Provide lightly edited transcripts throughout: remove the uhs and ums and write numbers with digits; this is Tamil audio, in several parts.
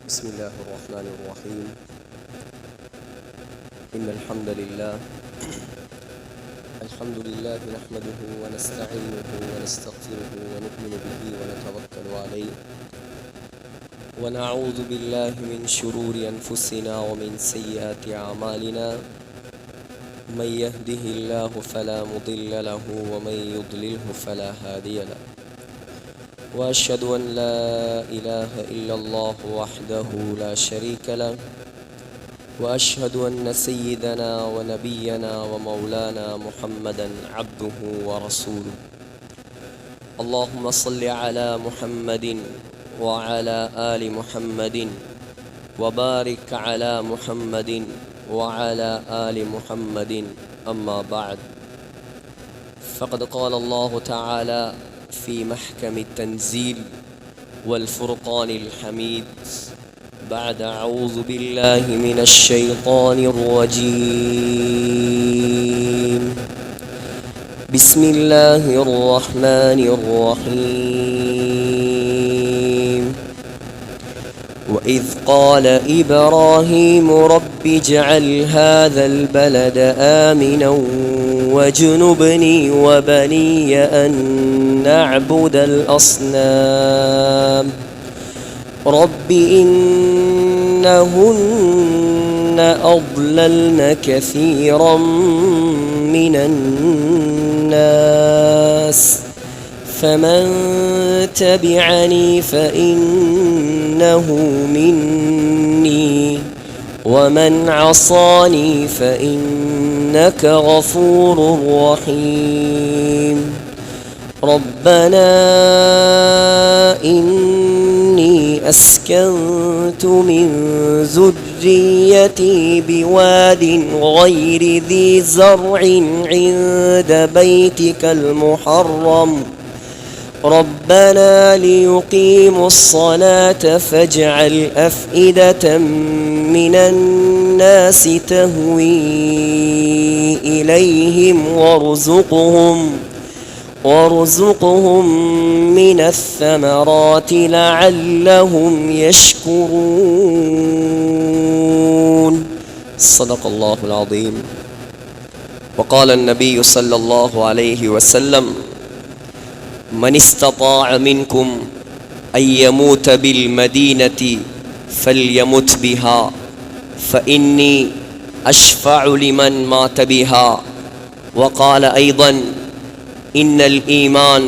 بسم الله الرحمن الرحيم. إن الحمد لله نحمده ونستعينه ونستغفره ونؤمن به ونتوكل عليه ونعوذ بالله من شرور أنفسنا ومن سيئات أعمالنا. من يهده الله فلا مضل له ومن يضلله فلا هادي له. وأشهد أن لا إله إلا الله وحده لا شريك له. وأشهد أن سيدنا ونبينا ومولانا محمدا عبده ورسوله. اللهم صل على محمد وعلى آل محمد وبارك على محمد وعلى آل محمد. أما بعد، فقد قال الله تعالى في محكم التنزيل والفرقان الحميد بعد أعوذ بالله من الشيطان الرجيم. بسم الله الرحمن الرحيم. وإذ قال إبراهيم رب اجعل هذا البلد آمنا واجنبني وبني أن نعبد الأصنام رب إنهن أضللن كثيرا من الناس فمن تبعني فإنه مني ومن عصاني فإنك غفور رحيم. ربنا إني أسكنت من ذريتي بواد غير ذي زرع عند بيتك المحرم ربنا ليقيموا الصلاة فاجعل أفئدة من الناس تهوي إليهم وارزقهم من الثمرات لعلهم يشكرون. صدق الله العظيم. وقال النبي صلى الله عليه وسلم: من استطاع منكم أن يموت بالمدينة فليمت بها فإني أشفع لمن مات بها. وقال أيضا: إن الإيمان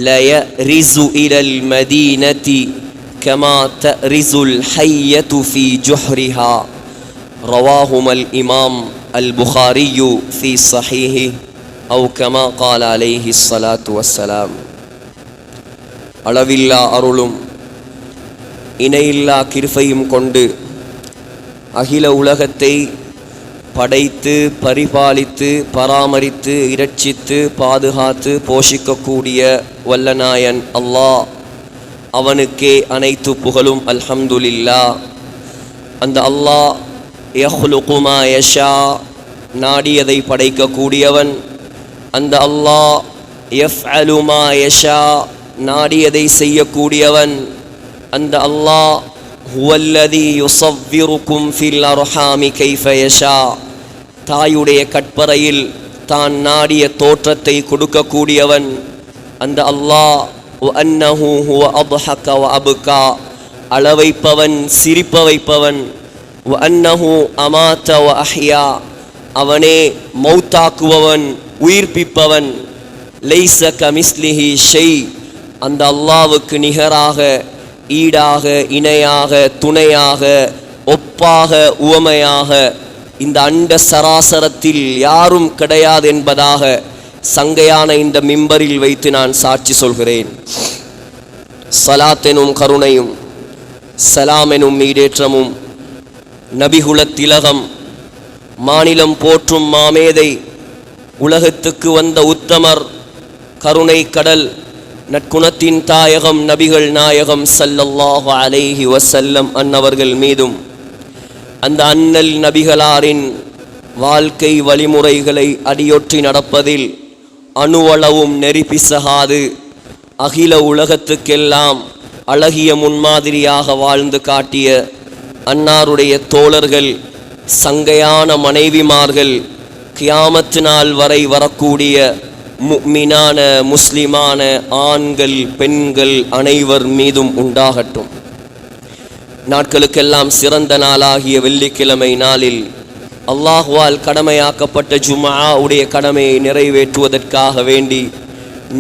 لا يأرز إلى المدينة كما تأرز الحية في جحرها. رواهما الإمام البخاري في صحيحه أو كما قال عليه الصلاة والسلام. அளவில்லா அருளும் இணையில்லா கிருபையும் கொண்டு அகில உலகத்தை படைத்து பரிபாலித்து பராமரித்து இரட்சித்து பாதுகாத்து போஷிக்கக்கூடிய வல்லநாயன் அல்லாஹ், அவனுக்கே அனைத்து புகழும். அல்ஹம்துலில்லாஹ். அந்த அல்லாஹ் யஹ்லுகு மா யஷா, நாடியதை படைக்கக்கூடியவன். அந்த அல்லாஹ் யஃஅலு மா யஷா, நாடியதை செய்யக்கூடியவன். அந்த அல்லாஹ் ஹுவல்லதி யுஸவ்விருக்கும் ஃபில் அர்ஹாமி கைஃப யஷா, தாயுடைய கற்பறையில் தான் நாடிய தோற்றத்தை கொடுக்கக்கூடியவன். அந்த அல்லாஹ் வ அன்னஹு ஹுவ அத்ஹக வ அப்கா, அளவைப்பவன் சிரிப்ப வைப்பவன். வ அன்னஹு அமாத வ அஹ்யா, அவனே மௌத்தாக்குபவன் உயிர்ப்பிப்பவன். லைஸ கமிஸ்லிஹி ஷை, அந்த அல்லாஹ்வுக்கு நிகராக ஈடாக இணையாக துணையாக ஒப்பாக உவமையாக இந்த அண்ட சராசரத்தில் யாரும் கிடையாது என்பதாக சங்கையான இந்த மிம்பரில் வைத்து நான் சாட்சி சொல்கிறேன். ஸலாத் எனும் கருணையும் சலாம் எனும் ஈடேற்றமும் நபிகுலத் திலகம் மாநிலம் போற்றும் மாமேதை உலகத்துக்கு வந்த உத்தமர் கருணை கடல் நற்குணத்தின் தாயகம் நபிகள் நாயகம் ஸல்லல்லாஹு அலைஹி வஸல்லம் அன்னவர்கள் மீதும் அந்த அண்ணல் நபிகளாரின் வாழ்க்கை வழிமுறைகளை அடியொற்றி நடப்பதில் அணுவளவும் நெறி பிசகாது அகில உலகத்துக்கெல்லாம் அழகிய முன்மாதிரியாக வாழ்ந்து காட்டிய அன்னாருடைய தோழர்கள், சங்கையான மனைவிமார்கள், கியாமத்து நாள் வரை வரக்கூடிய முஃமினான முஸ்லிமான ஆண்கள் பெண்கள் அனைவர் மீதும் உண்டாகட்டும். நாட்களுக்கெல்லாம் சிறந்த நாளாகிய வெள்ளிக்கிழமை நாளில் அல்லாஹ்வால் கடமையாக்கப்பட்ட ஜும்ஆவுடைய கடமையை நிறைவேற்றுவதற்காக வேண்டி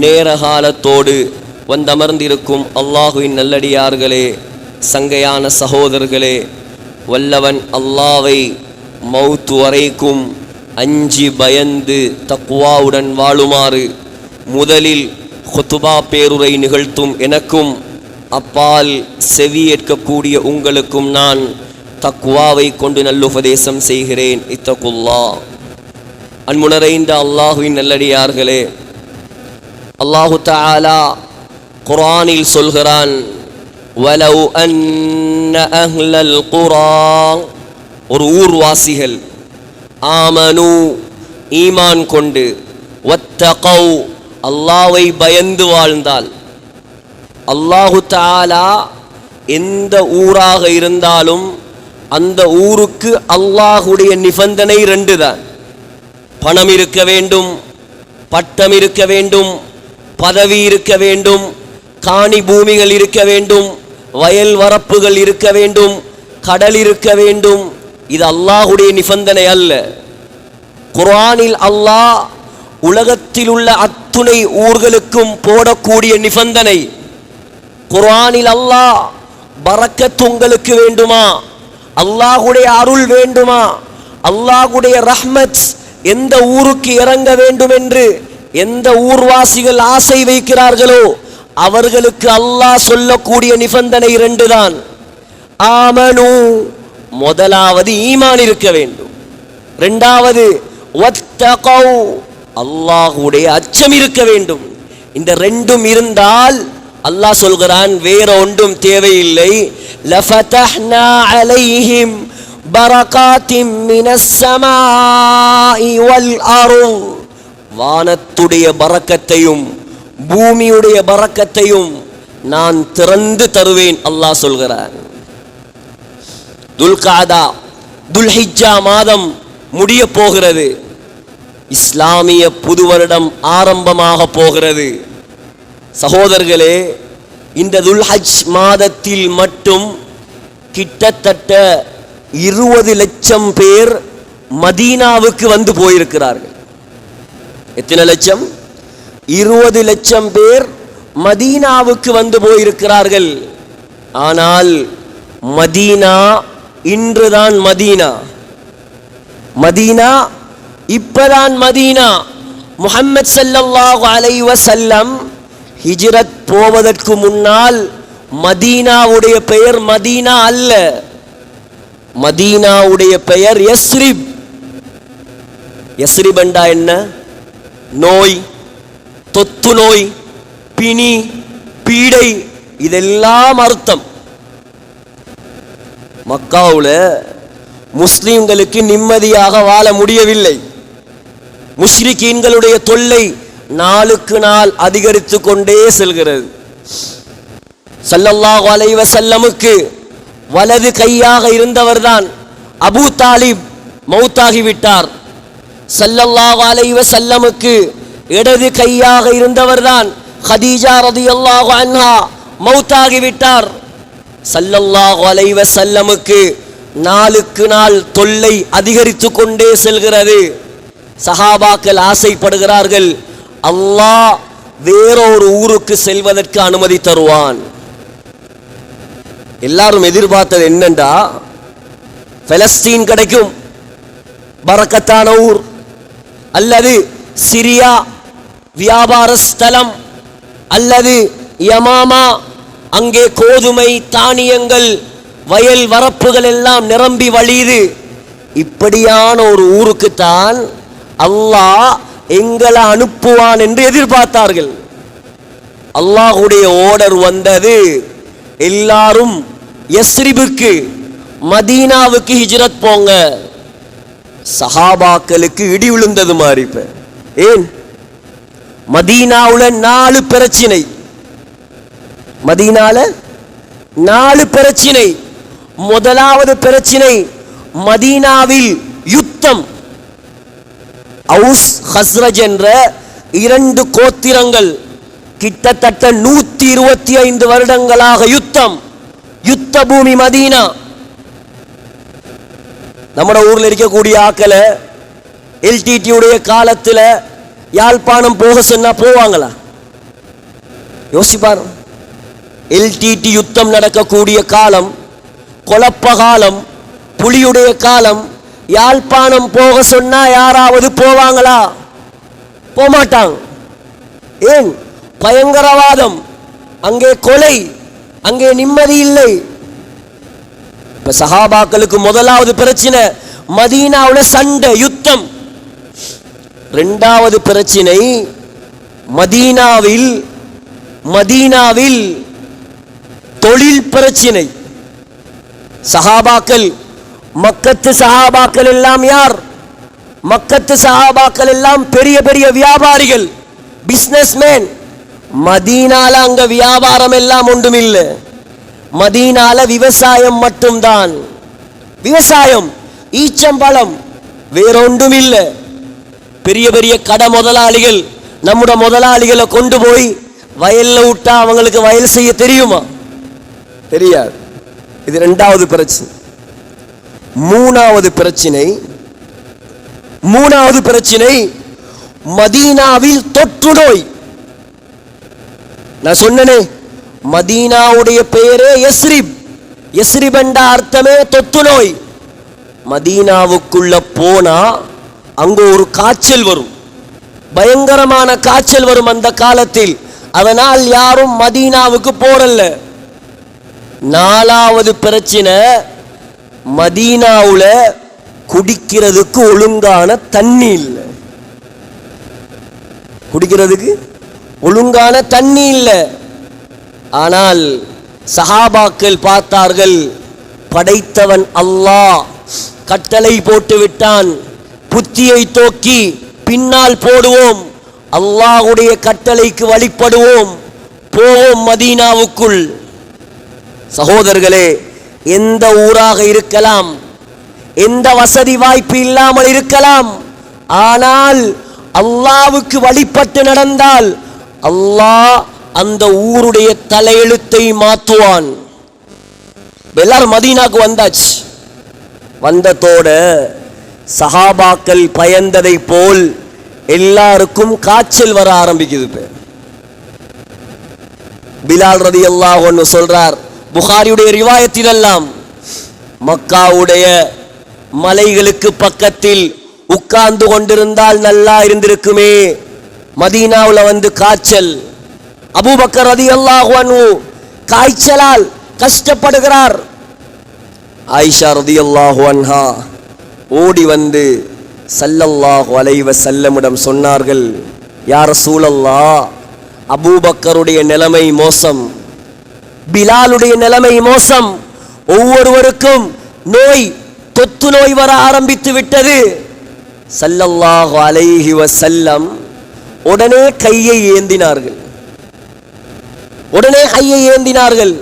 நேரகாலத்தோடு வந்தமர்ந்திருக்கும் அல்லாஹுவின் நல்லடியார்களே, சங்கையான சகோதரர்களே, வல்லவன் அல்லாவை மௌத்து வரைக்கும் அஞ்சி பயந்து தக்வாவுடன் வாழுமாறு முதலில் குத்துபா பேருரை நிகழ்த்தும் எனக்கும் அப்பால் செவியேற்கக்கூடிய உங்களுக்கும் நான் தக்வாவை கொண்டு நல்லுபதேசம் செய்கிறேன். இத்தகுல்லா. அன்புணரைந்த அல்லாஹுவின் நல்லடியார்களே, அல்லாஹு தஆலா குர்ஆனில் சொல்கிறான், வலவ் அன்ன அஹ்லல் குரா, ஒரு ஊர்வாசிகள், ஆமனு ஈமான் கொண்டு, வத்தகவ் அல்லாஹ்வை பயந்து வாழ்ந்தால், அல்லாஹு தஆலா எந்த ஊராக இருந்தாலும் அந்த ஊருக்கு அல்லாஹுடைய நிபந்தனை 2 தான். பணம் இருக்க வேண்டும், பட்டம் இருக்க வேண்டும், பதவி இருக்க வேண்டும், காணி பூமிகள் இருக்க வேண்டும், வயல் வரப்புகள் இருக்க வேண்டும், கடல் இருக்க வேண்டும். இது அல்லாஹுடைய நிபந்தனை அல்ல. குர்ஆனில் அல்லாஹ் உலகத்தில் உள்ள அத்துணை ஊர்களுக்கும் போடக்கூடிய நிபந்தனை. குர்ஆனில் அல்லாஹ் பரக்கத் உங்களுக்கு வேண்டுமா, அல்லாஹுடைய அருள் வேண்டுமா, அல்லாஹுடைய ரஹ்மத் எந்த ஊருக்கு இறங்க வேண்டும் என்று எந்த ஊர்வாசிகள் ஆசை வைக்கிறார்களோ அவர்களுக்கு அல்லாஹ் சொல்லக்கூடிய நிபந்தனை 2 தான். ஆமனு, முதலாவது ஈமான் இருக்க வேண்டும். 2வது வத்தகவ், அல்லாஹுடைய அச்சம் இருக்க வேண்டும். இந்த 2ம் இருந்தால் அல்லாஹ் சொல்கிறான், வேற ஒன்றும் தேவையில்லை. லஃபதஹ்னா அலைஹிம் பரகாத்தின் மினஸ் ஸமாஇ வல் அர்த், வானத்துடைய பரக்கத்தையும் பூமியுடைய பரக்கத்தையும் நான் திறந்து தருவேன் அல்லாஹ் சொல்கிறான். துல்காதா துல்ஹிஜ்ஜா மாதம் முடிய போகிறது. இஸ்லாமிய புது வருடம் ஆரம்பமாக போகிறது. சகோதரர்களே, இந்த துல்ஹஜ் மாதத்தில் மட்டும் கிட்டத்தட்ட 20 லட்சம் பேர் மதீனாவுக்கு வந்து போயிருக்கிறார்கள். எத்தனை லட்சம்? 20 லட்சம் பேர் மதீனாவுக்கு வந்து போயிருக்கிறார்கள். ஆனால் மதீனா இன்றுதான் மதீனா. மதீனா இப்பதான் மதீனா. முஹம்மது ஸல்லல்லாஹு அலைஹி வஸல்லம் ஹிஜ்ரத் போவதற்கு முன்னால் மதீனாவுடைய பெயர் மதீனா அல்ல. மதீனாவுடைய பெயர் யஸ்ரிப். யஸ்ரிப் என்றா என்ன? நோய், தொத்து நோய், பிணி, பீடை, இதெல்லாம் அர்த்தம். மக்காவுல முஸ்லிம்களுக்கு நிம்மதியாக வாழ முடியவில்லை. முஷ்ரிக்கீன்களுடைய தொல்லை நாளுக்கு நாள் அதிகரித்து கொண்டே செல்கிறது. ஸல்லல்லாஹு அலைஹி வஸல்லமுக்கு வலது கையாக இருந்தவர்தான் அபூ தாலிப் மௌத்தாகிவிட்டார். ஸல்லல்லாஹு அலைஹி வஸல்லமுக்கு இடது கையாக இருந்தவர்தான் ஹதீஜா ரலியல்லாஹு அன்ஹா மௌத்தாகிவிட்டார். ஸல்லல்லாஹு அலைஹி வஸல்லமுக்கு நாளுக்கு நாள் தொல்லை அதிகரித்து கொண்டே செல்கிறது. சஹாபாக்கள் ஆசைப்படுகிறார்கள், அல்லாஹ் வேறொரு ஊருக்கு செல்வதற்கு அனுமதி தருவான். எல்லாரும் எதிர்பார்த்தது என்னண்டா, பலஸ்தீன் கிடைக்கும், பரக்கத்தான ஊர், அல்லது சிரியா வியாபார ஸ்தலம், அல்லது யமாமா, அங்கே கோதுமை தானியங்கள் வயல் வரப்புகள் எல்லாம் நிரம்பி வழியுது. இப்படியான ஒரு ஊருக்குத்தான் அல்லாஹ் எங்களை அனுப்புவான் என்று எதிர்பார்த்தார்கள். அல்லாஹுடைய ஓர்டர் வந்தது, எல்லாரும் யஸ்ரிபுக்கு மதீனாவுக்கு ஹிஜ்ரத் போங்க. சஹாபாக்களுக்கு இடி விழுந்தது மாதிரி. இப்ப ஏன்? மதீனாவுல 4 பிரச்சனை. மதீனால 4 பிரச்சனை. முதலாவது பிரச்சனை மதீனாவில் யுத்தம். அவுஸ் ஹஸ்ரஜ் என்ற 2 கோத்திரங்கள் கிட்டத்தட்ட 125 வருடங்களாக யுத்தம். யுத்த பூமி மதீனா. நம்ம ஊர்ல இருக்கக்கூடிய ஆக்களை எல்டிடி உடைய காலத்துல யாழ்ப்பாணம் போக சொன்னா போவாங்களா? யோசிப்பார். எல்டிடி யுத்தம் நடக்கக்கூடிய காலம், குழப்ப காலம், புலியுடைய காலம். யாழ்ப்பாணம் போக சொன்னா யாராவது போவாங்களா? போமாட்டாங்க. ஏன்? பயங்கரவாதம், அங்கே கொலை, அங்கே நிம்மதி இல்லை. இப்ப சஹாபாக்களுக்கு முதலாவது பிரச்சனை மதீனாவுல சண்டை, யுத்தம். 2வது பிரச்சனை மதீனாவில் தொழில் பிரச்சனை. சஹாபாக்கள், மக்கத்து சஹாபாக்கள் எல்லாம் யார்? மக்கத்து சஹாபாக்கள் எல்லாம் பெரிய பெரிய வியாபாரிகள், பிசினஸ்மேன். மதீனால அங்க வியாபாரம் எல்லாம் ஒன்றும் இல்லை. மதீனால விவசாயம் மட்டும்தான். விவசாயம், ஈச்சம்பழம், வேறொன்றும் இல்லை. பெரிய பெரிய கடை முதலாளிகள் நம்முடைய முதலாளிகளை கொண்டு போய் வயல்ல விட்டா அவங்களுக்கு வயல் செய்ய தெரியுமா? தெரியாது. இது 2வது பிரச்சனை. மூணாவது பிரச்சனை மதீனாவில் தொற்று நோய். நான் சொன்னனே, மதீனாவுடைய பெயரே யஸ்ரிப். யஸ்ரிப் என்ற அர்த்தமே தொற்று நோய். மதீனாவுக்குள்ள போனா அங்க ஒரு காய்ச்சல் வரும், பயங்கரமான காய்ச்சல் வரும் அந்த காலத்தில். அதனால் யாரும் மதீனாவுக்கு போறல்ல. 4வது பிரச்சனை மதீனாவுல குடிக்கிறதுக்கு ஒழுங்கான தண்ணி இல்லை. குடிக்கிறதுக்கு ஒழுங்கான தண்ணி இல்லை. ஆனால் சஹாபாக்கள் பார்த்தார்கள், படைத்தவன் அல்லாஹ் கட்டளை போட்டு விட்டான், புத்தியை தூக்கி பின்னால் போடுவோம், அல்லாஹ்வுடைய கட்டளைக்கு வழிபடுவோம், போவோம் மதீனாவுக்குள். சகோதரர்களே, எந்த ஊராக இருக்கலாம், எந்த வசதி வாய்ப்பு இல்லாமல் இருக்கலாம், ஆனால் அல்லாஹ்வுக்கு வழிபட்டு நடந்தால் அல்லாஹ் அந்த ஊருடைய தலையெழுத்தை மாற்றுவான். எல்லாரும் மதீனாக்கு வந்தாச்சு. வந்ததோட சஹாபாக்கள் பயந்ததை போல் எல்லாருக்கும் காய்ச்சல் வர ஆரம்பிக்குது. பிலால் ரலியல்லாஹு அன்ஹு சொல்றார், புகாரியுடைய ரிவாயத்தில் எல்லாம், மக்காவுடைய மலைகளுக்கு பக்கத்தில் உட்கார்ந்து கொண்டிருந்தால் நல்லா இருந்திருக்குமே, மதீனாவுல வந்து காய்ச்சல். அபூபக்கர் ரலியல்லாஹு அன்ஹு காய்ச்சலால் கஷ்டப்படுகிறார். ஆயிஷா ரலியல்லாஹு அன்ஹா ஓடி வந்து ஸல்லல்லாஹு அலைஹி வஸல்லமிடம் சொன்னார்கள், யா ரசூலல்லாஹ், அபூபக்கருடைய நிலைமை மோசம், பிலாலுடைய நிலைமை மோசம், ஒவ்வொருவருக்கும் நோய், தொத்து நோய் வர ஆரம்பித்து விட்டது. ஸல்லல்லாஹு அலைஹி வஸல்லம் உடனே கையை ஏந்தினார்கள்,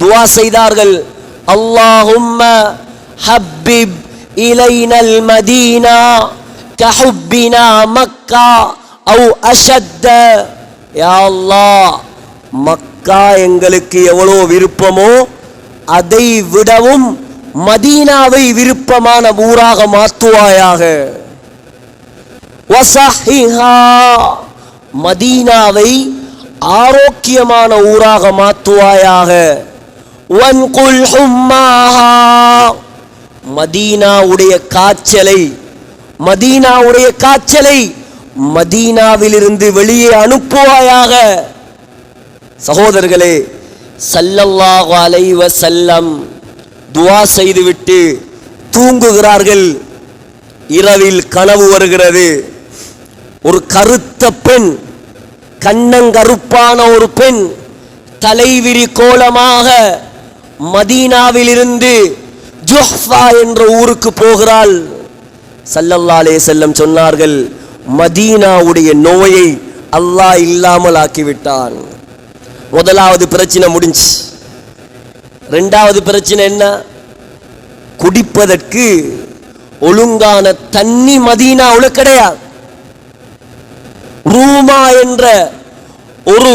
துஆ செய்தார்கள். அல்லாஹும்ம ஹப்பிப் இலைனல் மதீனா கஹுப்பினா மக்கா அவ் அஷத்த. யா அல்லாஹ், மக்கா எங்களுக்கு எவ்வளவு விருப்பமோ அதை விடவும் மதீனாவை விருப்பமான ஊராக மாற்றுவாயாக. வஸஹிஹா, மதீனாவை ஆரோக்கியமான ஊராக மாற்றுவாயாக. வன்குல் ஹும்மாஹா, மதீனாவுடைய காய்ச்சலை மதீனாவிலிருந்து வெளியே அனுப்புவாயாக. சகோதரர்களே, ஸல்லல்லாஹு அலைஹி வஸல்லம் துஆ செய்துவிட்டு தூங்குகிறார்கள். இரவில் கனவு வருகிறது. ஒரு கருத்த பெண், கண்ணங்கருப்பான ஒரு பெண் தலைவிரி கோலமாக மதீனாவிலிருந்து ஜுஹ்ஃபா என்ற ஊருக்கு போகிறாள். ஸல்லல்லாஹு அலைஹி வஸல்லம் சொன்னார்கள், மதீனாவுடைய நோயை அல்லாஹ் இல்லாமல் ஆக்கிவிட்டான். முதலாவது பிரச்சனை முடிஞ்சு. இரண்டாவது பிரச்சனை என்ன? குடிப்பதற்கு ஒழுங்கான தண்ணி மதீனாவுல கிடையாது. ரூமா என்ற ஒரு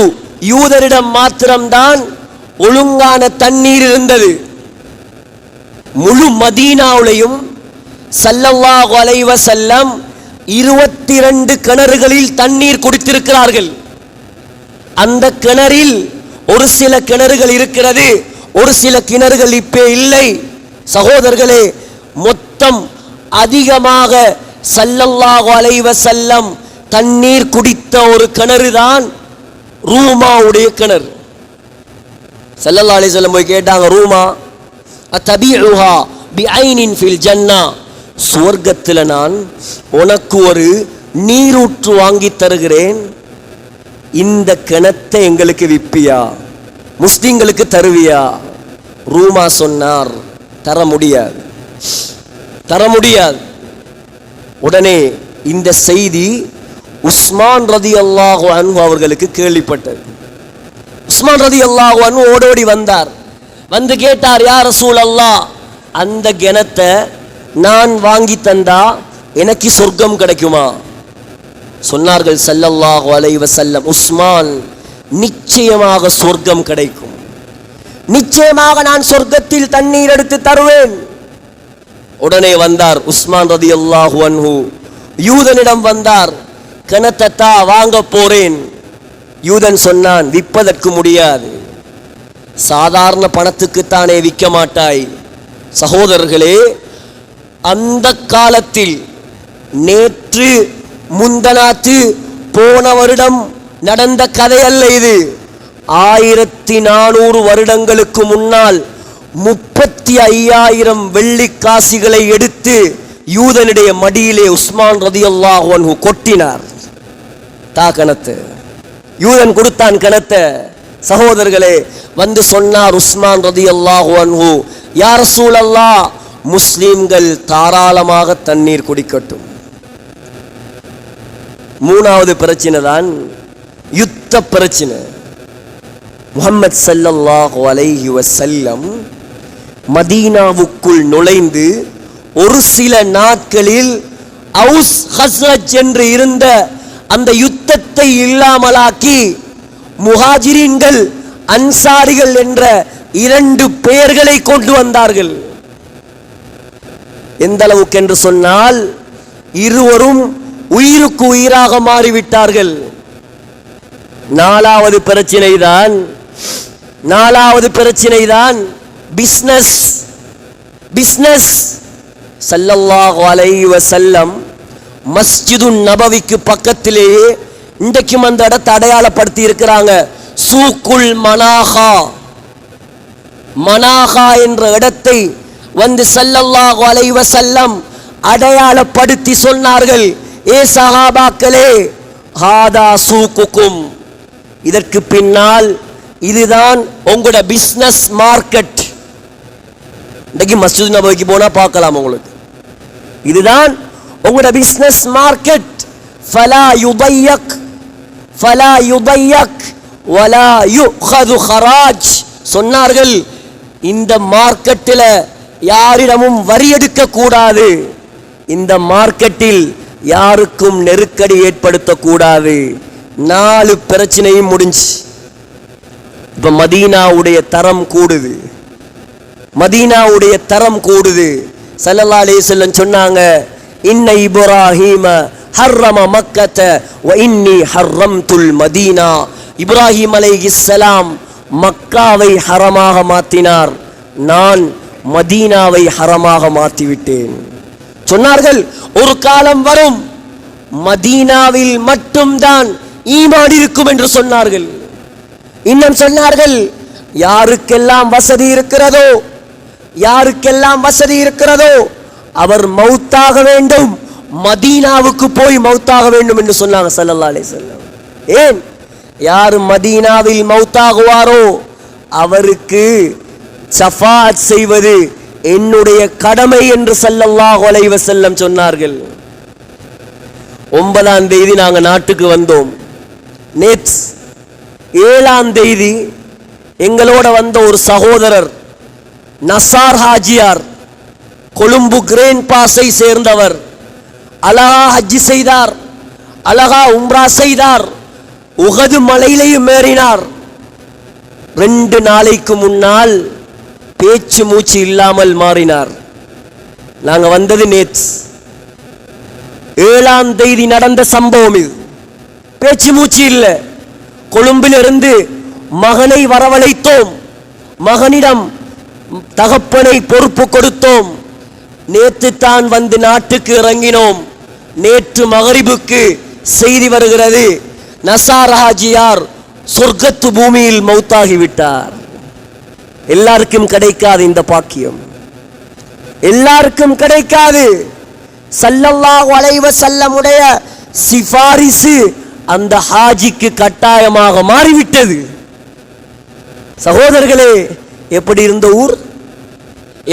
யூதரிடம் மாத்திரம்தான் ஒழுங்கான தண்ணீர் இருந்தது. முழு மதீனாவுலையும் ஸல்லல்லாஹு அலைஹி வஸல்லம் 22 கிணறுகளில் தண்ணீர் குடித்திருக்கிறார்கள். அந்த கிணறில் ஒரு சில கிணறுகள் இருக்கிறது, ஒரு சில கிணறுகள் இப்பே இல்லை. சகோதரர்களே, மொத்தம் அதிகமாக ஸல்லல்லாஹு அலைஹி வஸல்லம் தண்ணீர் குடித்த ஒரு கிணறு தான் ரூமாவுடைய கிணறு. ஸல்லல்லாஹு அலைஹி வஸல்லம் போய் கேட்டாங்க, ரூமா அத்தபிஉஹா பிஐனின் ஃபில் ஜன்னா, சுவர்க்கத்தில் நான் உனக்கு ஒரு நீரூற்று வாங்கி தருகிறேன், இந்த கிணத்தை எங்களுக்கு விப்பியா, முஸ்லிம்களுக்கு தருவியா? ரூமா சொன்னார், தர முடியாது, தர முடியாது. உடனே இந்த செய்தி உஸ்மான் ரலியல்லாஹு அன்ஹு அவர்களுக்கு கேள்விப்பட்டது. உஸ்மான் ரலியல்லாஹு அன்ஹு ஓடோடி வந்தார். வந்து கேட்டார், யா ரசூலல்லாஹ், அந்த கிணத்தை நான் வாங்கி தந்தா எனக்கு சொர்க்கம் கிடைக்குமா? சொன்னார்கள் ஸல்லல்லாஹு அலைஹி வஸல்லம், உஸ்மான், நிச்சயமாக சொர்க்கம் கிடைக்கும், நிச்சயமாக நான் சொர்க்கத்தில் தண்ணீர் எடுத்து தருவேன். உடனே வந்தார் உஸ்மான் ரலியல்லாஹு அன்ஹு, யூதனிடம் வந்தார், கிணத்தா வாங்க போறேன். யூதன் சொன்னான், விற்பதற்கு முடியாது, சாதாரண பணத்துக்குத்தானே விற்க மாட்டாய். சகோதரர்களே, அந்த காலத்தில் நேற்று முந்தனாத்து போன வருடம் நடந்த கதை அல்ல இது. 1400 வருடங்களுக்கு முன்னால் 35,000 வெள்ளிக்காசுகளை எடுத்து யூதனுடைய மடியிலே உஸ்மான் ரலியல்லாஹு அன்ஹு கொட்டினார். தா கணத்து, யூதன் கொடுத்தான் கணத்தை. சகோதரர்களே, வந்து சொன்னார் உஸ்மான் ரலியல்லாஹு அன்ஹு, யா ரசூலல்லாஹ், முஸ்லிம்கள் தாராளமாக தண்ணீர் குடிக்கட்டும். மூணாவது பிரச்சனை தான் யுத்த பிரச்சனை. முஹம்மது ஸல்லல்லாஹு அலைஹி வஸல்லம் மதீனாவுக்குள் நுழைந்து ஒரு சில நாட்களில் அவுஸ் ஹஸ்ரஜ் என்று இருந்த அந்த யுத்தத்தை இல்லாமலாக்கி முஹாஜிரின்கள் அன்சாரிகள் என்ற 2 பெயர்களை கொண்டு வந்தார்கள். எந்த அளவுக்கு என்று சொன்னால், இருவரும் உயிருக்கு உயிராக மாறிவிட்டார்கள். நாலாவது பிரச்சனை தான் பிஸ்னஸ். ஸல்லல்லாஹு அலைஹி வஸல்லம் மஸ்ஜிதுன் நபவிக்கு பக்கத்திலேயே இன்றைக்கும் அந்த இடத்தை அடையாளப்படுத்தி இருக்கிறாங்க. சூக்குல் மனாஹா, மனாஹா என்ற இடத்தை வந்து ஸல்லல்லாஹு அலைஹி வஸல்லம் அடையாளப்படுத்தி சொன்னார்கள், ஏ சஹாபாக்களே, ஹாதா சூக்குக்கும், இதற்கு பின்னால் இதுதான் உங்களோட பிசினஸ் மார்க்கெட். இன்றைக்கு மஸ்ஜித் நபவிக்கு போனா பார்க்கலாம் உங்களுக்கு, இதுதான் உங்களோட பிசினஸ் மார்க்கெட். ஃபலா யுதையக் வலா யுഖது ஹராஜ் சொன்னார்கள், இந்த மார்க்கெட்டில் யாரிடமும் வரி எடுக்க கூடாது, இந்த மார்க்கெட்டில் யாருக்கும் நெருக்கடி ஏற்படுத்தக்கூடாது. 4 பிரச்சனையும் முடிஞ்சு. இப்ப மதீனாவுடைய தரம் கூடுது, மதீனாவுடைய தரம் கூடுது. ஸல்லல்லாஹு அலைஹி வஸல்லம் சொன்னாங்க, இன்ன இப்ராஹீம ஹர்ரம மக்கத வ இன்னி ஹர்ரம்துல் மதீனா. இப்ராஹிம் அலைஹிஸ்ஸலாம் மக்காவை ஹரமாக மாற்றினார், நான் மதீனாவை ஹரமாக மாற்றிவிட்டேன். சொன்னார்கள், ஒரு காலம் வரும் மதீனாவில் மட்டும்தான் ஈமான் இருக்கும் என்று சொன்னார்கள். இன்னும் சொன்னார்கள், யாருக்கெல்லாம் வசதி இருக்கிறதோ அவர் மௌத்தாக வேண்டும், மதீனாவுக்கு போய் மௌத்தாக வேண்டும் என்று சொன்னாங்க ஸல்லல்லாஹு அலைஹி வஸல்லம். ஏன்? யார் மதீனாவில் மௌத்தாகுவாரோ அவருக்கு ஷஃபாஅத் செய்வது என்னுடைய கடமை என்று ஸல்லல்லாஹு அலைஹி வஸல்லம் சொன்னார்கள். 9ஆம் தேதி நாங்கள் நாட்டுக்கு வந்தோம். நேற்று 7ஆம் தேதி எங்களோட வந்த ஒரு சகோதரர் நசார் ஹாஜியார், கொழும்பு கிரேன் பாஸை சேர்ந்தவர். அழகா ஹஜ்ஜி செய்தார், அழகா உம்ரா செய்தார், உகது மலையிலையும் ஏறினார். 2 நாளைக்கு முன்னால் பேச்சு மூச்சு இல்லாமல் மாறினார். நாங்க வந்தது நேற்று 7ஆம் தேதி நடந்த சம்பவம் இது. பேச்சு மூச்சு இல்லை. கொழும்பிலிருந்து மகனை வரவழைத்தோம், மகனிடம் தகப்பனை பொறுப்பு கொடுத்தோம். நேற்று தான் வந்து நாட்டுக்கு இறங்கினோம். நேற்று மகரிபுக்கு செய்தி வருகிறது, நசார் ஹாஜியார் சொர்க்கத்து பூமியில் மௌத்தாகிவிட்டார். எல்லாருக்கும் கிடைக்காது இந்த பாக்கியம், எல்லாருக்கும் கிடைக்காது. ஸல்லல்லாஹு அலைஹி வஸல்லமுடைய சிபாரிசு அந்த ஹாஜிக்கு கட்டாயமாக மாறிவிட்டது. சகோதரர்களே, எப்படி இருந்த ஊர்,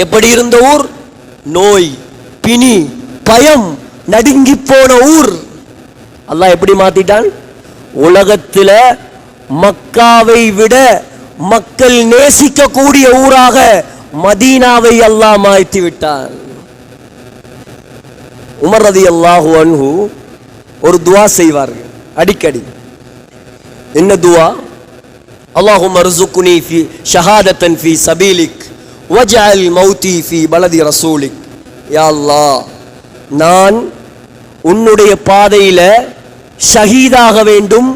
எப்படி இருந்த ஊர், நோய் பிணி பயம் நடுங்கி போன ஊர். அல்லாஹ் எப்படி மாத்திட்டான்? உலகத்தில் மக்காவை விட மக்கள் நேசிக்கக்கூடிய ஊராக மதீனாவை அல்லாஹ் மாற்றி விட்டான். உமர் ரலியல்லாஹு அன்ஹு ஒரு துஆ செய்வார்கள் அடிக்கடி. என்ன துஆ? அல்லாஹும்ம ர்ஸுக்னி ஃபீ ஷஹாதத்தன் ஃபீ சபீலிக் வஜஅல் மௌதி ஃபீ பலதி ரசூலிக். யா அல்லாஹ், நான் உன்னுடைய பாதையில ஷஹீதாக வேண்டும்,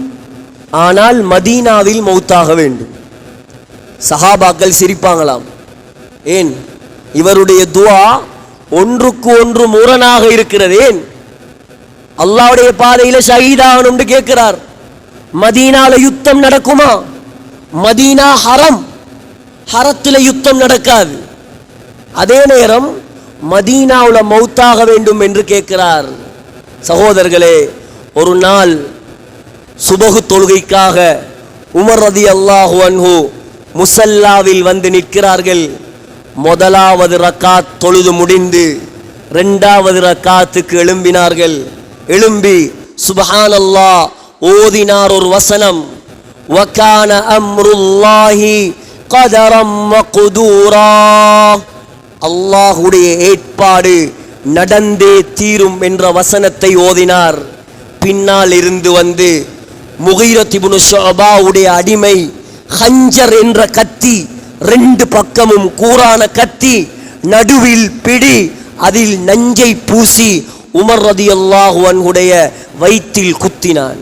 ஆனால் மதீனாவில் மௌத்தாக வேண்டும். சஹாபாக்கள் சிரிப்பாங்களாம். ஏன்? இவருடைய துஆ ஒன்றுக்கு ஒன்று முரணாக இருக்கிறது. ஏன்? அல்லாஹ்வுடைய பாதையில ஷஹீதாகணும்னு கேட்கிறார். மதீனால யுத்தம் நடக்குமா? மதீனா ஹரம், ஹரத்தில் யுத்தம் நடக்காது. அதே நேரம் மதீனாவுல மௌத்தாக வேண்டும் என்று கேட்கிறார். சகோதரர்களே, ஒரு நாள் சுபஹு தொழுகைக்காக உமர் ரலியல்லாஹு அன்ஹு முஸல்லாவில் வந்து நிற்கிறார்கள். முதலாவது ரக்காத் தொழுது முடிந்து 2வது ரக்காத்துக்கு எழும்பினார்கள். எழும்பி சுப்ஹானல்லாஹ் ஓதினார் ஒரு வசனம், வகான அம்ருல்லாஹி கதரம் மக்தூரா. அல்லாஹ்வுடைய ஏற்பாடு நடந்தே தீரும் என்ற வசனத்தை ஓதினார். பின்னால் இருந்து வந்து முகீரத் இப்னு ஷுஅபாவுடைய அடிமை ஹஞ்சர் என்ற கத்தி, 2 பக்கமும் கூரான கத்தி, நடுவில் பிடி, அதில் நஞ்சை பூசி உமர் ரலியல்லாஹு அன்ஹுடைய வயிற்றில் குத்தினான்.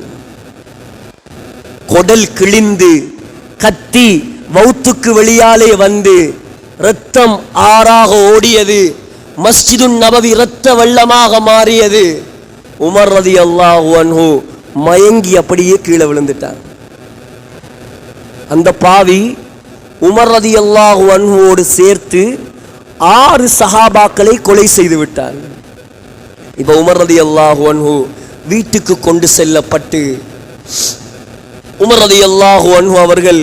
கொடல் கிழிந்து கத்தி வௌத்துக்கு வெளியாலே வந்து இரத்தம் ஆறாக ஓடியது. மஸ்ஜிதுன் நபவி இரத்த வெள்ளமாக மாறியது. உமர் ரலியல்லாஹு அன்ஹு மயங்கி அப்படியே கீழே விழுந்துட்டான். அந்த பாவி உமர் ரலியல்லாஹு அன்ஹுவோடு சேர்த்து 6 சஹாபாக்களை கொலை செய்து விட்டான். இப்ப உமர் ரலியல்லாஹு அன்ஹு வீட்டுக்கு கொண்டு செல்லப்பட்டு உமர் ரலியல்லாஹு அன்ஹு அவர்கள்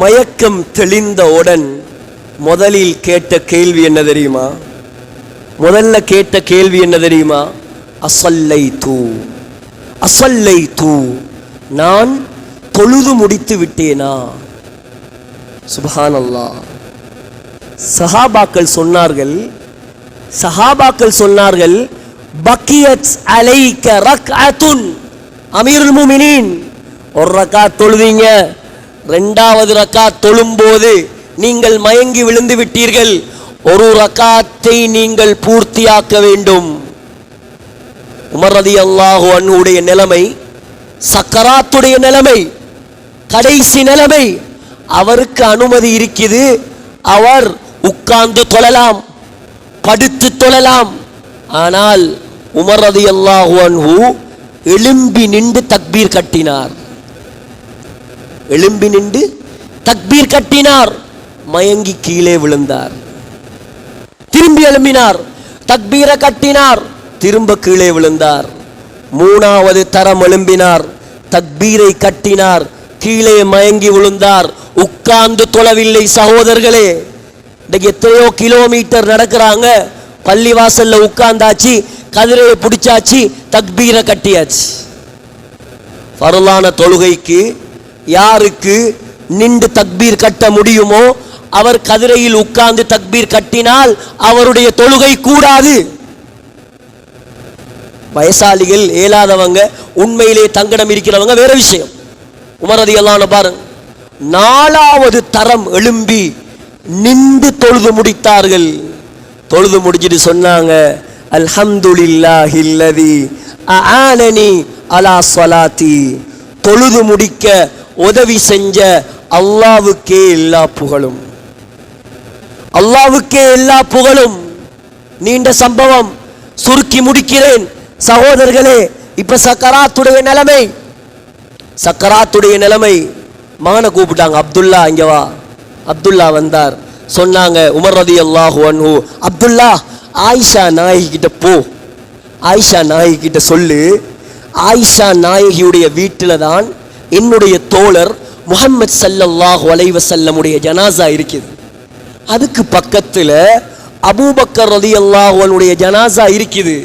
மயக்கம் தெளிந்தவுடன் முதலில் கேட்ட கேள்வி என்ன தெரியுமா? முதல்ல கேட்ட கேள்வி என்ன தெரியுமா? அஸல்லைது, அஸல்லைது, நான் தொழுது முடித்து விட்டேனா? சுப்ஹானல்லாஹ். சஹாபாக்கள் சொன்னார்கள் பக்கியத் அலைக ரக்அத்துன். அமீருல் முஃமினீன், ஒரு ரக்காத் தொழுவீங்க, 2வது ரக்காத் தொழும்போது நீங்கள் மயங்கி விழுந்து விட்டீர்கள். ஒரு ரக்காத்தை நீங்கள் பூர்த்தியாக்க வேண்டும். உமர் ரலியல்லாஹு அன்ஹுடைய நிலைமை சக்கராத்துடைய நிலைமை, கடைசி நிலைமை. அவருக்கு அனுமதி இருக்குது, அவர் உட்கார்ந்து தொழலாம், படுத்து தொழலாம். ஆனால் உமர் ரலியல்லாஹு அன்ஹு எழும்பி நின்று தக்பீர் கட்டினார். எழும்பி நின்று தக்பீர் கட்டினார். மயங்கி கீழே விழுந்தார். திரும்பி எழும்பினார், தக்பீரை கட்டினார், திரும்ப கீழே விழுந்தார். 3வது தரம் எழும்பினார், தக்பீரை கட்டினார், கீழே மயங்கி விழுந்தார். உட்கார்ந்து தொழவில்லை. சகோதரர்களே, இன்னைக்கு எத்தனையோ கிலோமீட்டர் நடக்கிறாங்க, பள்ளிவாசல்ல உட்கார்ந்தாச்சு, கதிரையை பிடிச்சாச்சு, தக்பீரை கட்டியாச்சு. ஃபர்லான தொழுகைக்கு யாருக்கு நின்று தக்பீர் கட்ட முடியுமோ அவர் கதிரையில் உட்கார்ந்து தக்பீர் கட்டினால் அவருடைய தொழுகை கூடாது. வயசாளிகள், ஏலாதவங்க, உண்மையிலே தங்கடம் இருக்கிறவங்க வேற விஷயம். உமர் ரலியல்லாஹு அன்ஹு பாருங்க, 4வது தரம் எழும்பி நின்று தொழுது முடித்தார்கள். தொழுது முடிச்சிட்டு சொன்னாங்க, அல்ஹம்துலில்லாஹில்லதி அஆனனி அலா ஸலாத்தி. தொழுது முடிக்க உதவி செஞ்ச அல்லாஹ்வுக்கே எல்லா புகழும், அல்லாஹ்வுக்கே எல்லா புகழும். நீண்ட சம்பவம், சுருக்கி முடிக்கிறேன் சகோதரர்களே. இப்ப சக்கராத்துடைய நிலைமை, சக்கராத்துடைய நிலைமை. மகனை கூப்பிட்டாங்க, அப்துல்லா இங்க வா. அப்துல்லா வந்தார். சொன்னாங்க உமர் ரலியல்லாஹு அன்ஹு, அப்துல்லா ஆயிஷா நாயகி கிட்ட போ, ஆயிஷா நாயகி கிட்ட சொல்லு, ஆயிஷா நாயகியுடைய வீட்டில் தான் என்னுடைய தோழர் முஹம்மது ஸல்லல்லாஹு அலைஹி வஸல்லமுடைய ஜனாசா இருக்குது. அதுக்கு பக்கத்துல அபூபக்கர் ரலியல்லாஹு அன்ஹுடைய ஜனாசா இருக்குது.